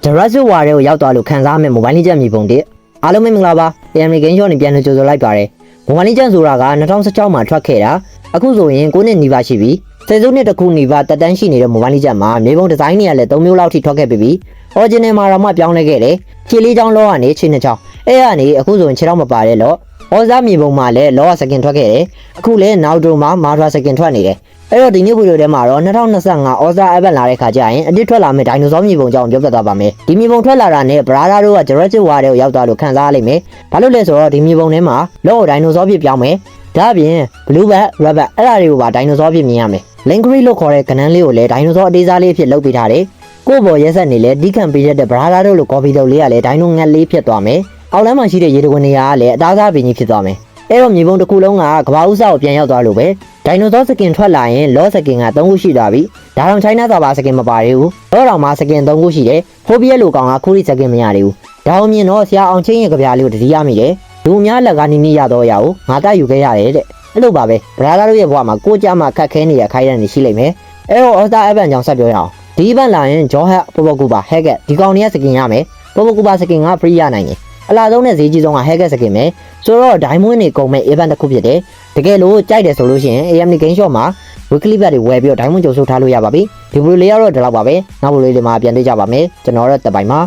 Jurassic War ကိုရောက်သွားလို့ခံစားရမယ့် Mobile Legends မြေပုံတစ်အားလုံးပဲမင်္ဂလာပါ AMD Game Shop နဲ့ပြန်လည်ကြိုဆိုလိုက်ပါရစေ Mobile Legends ဆိုတာက2016မှာထွက်ခဲ့တာအခုဆိုရင်9နှစ်နီးပါးရှိပြီစေစုနှစ်တစ်ခုနီးပါးတက်တန်းရှိနေတဲ့ Mobile Legends မှာမြေပုံဒီဇိုင်းတွေကလည်း3မျိုးလောက်ထိထွက်ခဲ့ပြီ Original မှာတော့မှပြောင်းလဲခဲ့တယ်ခြေလေးချောင်းလောကနေခြေနှစ်ချောင်းအဲ့ကနေအခုဆိုရင်ခြေထောက်မပါတဲ့လောဩဇာမြေပုံမှာလည်းလောကစကင်ထွက်ခဲ့တယ်အခုလည်းနောက်ဒိုမှာမာဒရာစကင်ထွက်နေတယ်အဲ့တော့ဒီနေ့ဗီဒီယိုထဲမှာတော့2025ဩဇာအပတ်လာတဲ့ခါကျရင်အစ်စ်ထွက်လာမယ့်ဒိုင်နိုဆောမြေပုံကြောင်းပြောပြသွားပါမယ်ဒီမြေပုံထွက်လာတာနဲ့ဘရာဒါတို့က Jurassic War တွေကိုရောက်သွားလို့ခံစားရလိမ့်မယ်ဘာလို့လဲဆိုတော့ဒီမြေပုံထဲမှာလောကဒိုင်နိုဆောဖြစ်ပြောင်းမယ်ဒါအပြင် Blue Bat, Rabbit အဲ့ဒါတွေကိုပါဒိုင်နိုဆောဖြစ်မြင်ရမယ် Lingry လို့ခေါ်တဲ့ကနန်းလေးကိုလည်းဒိုင်နိုဆောအသေးစားလေးဖြစ်လုပ်ပေးထားတယ်ကိုယ့်ဘော်ရက်ဆက်နေလဲဒီခံပေးရတဲ့ဘရာဒါတို့လိုကော်ဖီတုပ်လေးကလည်းဒိုင်နိုငတ်လေးဖြစ်သွားမယ်အောက်လမ်းမှာရှိတဲ့ရေတခွင်တွေကလည်းအသားစားပင်ကြီးဖြစ်သွားမယ်အဲ့တော့မြေပုံတစ်ခုလုံးကကဘာဥစားကိုပြန်ရောက်သွားလို့ပဲဒိုင်နိုဆောစကင်ထွက်လာရင်လောစကင်က3ခုရှိသွားပြီဒါတောင် China စာပါစကင်မပါသေးဘူးလောတောင်မှာစကင်3ခုရှိတယ်ဖိုဘီယက်လိုကောင်ကခုရိစကင်မရသေးဘူးဒါအောင်မြင်တော့ဆရာအောင်ချင်းရဲ့ကြပြားလေးကိုတတိယမိတယ်လူအများလက်ကနေနေရတော့ရအောင်ငါတက်ယူခဲ့ရတယ်တဲ့အဲ့လိုပါပဲဘရာဒါတို့ရဲ့ဘဝမှာကိုကြမှာခက်ခဲနေရခိုင်းရနေရှိလိမ့်မယ်အဲ့တော့အော်စတာအဗန်ကြောင့်ဆက်ပြောရအောင်ဒီဘက်လာရင်ဂျောဟက်ပိုပိုကူပါဟက်ကက်ဒီကောင်တွေကစကင်ရမယ်ပိုပိုကူပါစကင်က free ရနိုင်တယ်အလားဆုံးနဲ့ဈေးကြီးဆုံးကဟက်ကက်စကင်ပဲဆိုတော့ဒိုင်မွန်းတွေကုန်မဲ့ event တစ်ခုဖြစ်တယ်တကယ်လို့ကြိုက်တယ်ဆိုလို့ရှိရင် AMD Game Shop မှာ weekly bet တွေဝယ်ပြီးတော့ဒိုင်မွန်းကြိုးစုထားလို့ရပါပြီဒီဗီဒီယိုလေးကတော့ဒီလောက်ပါပဲနောက်ဗီဒီယိုလေးတွေမှာပြန်တွေ့ကြပါမယ်ကျွန်တော်တို့တက်ပိုင်းပါ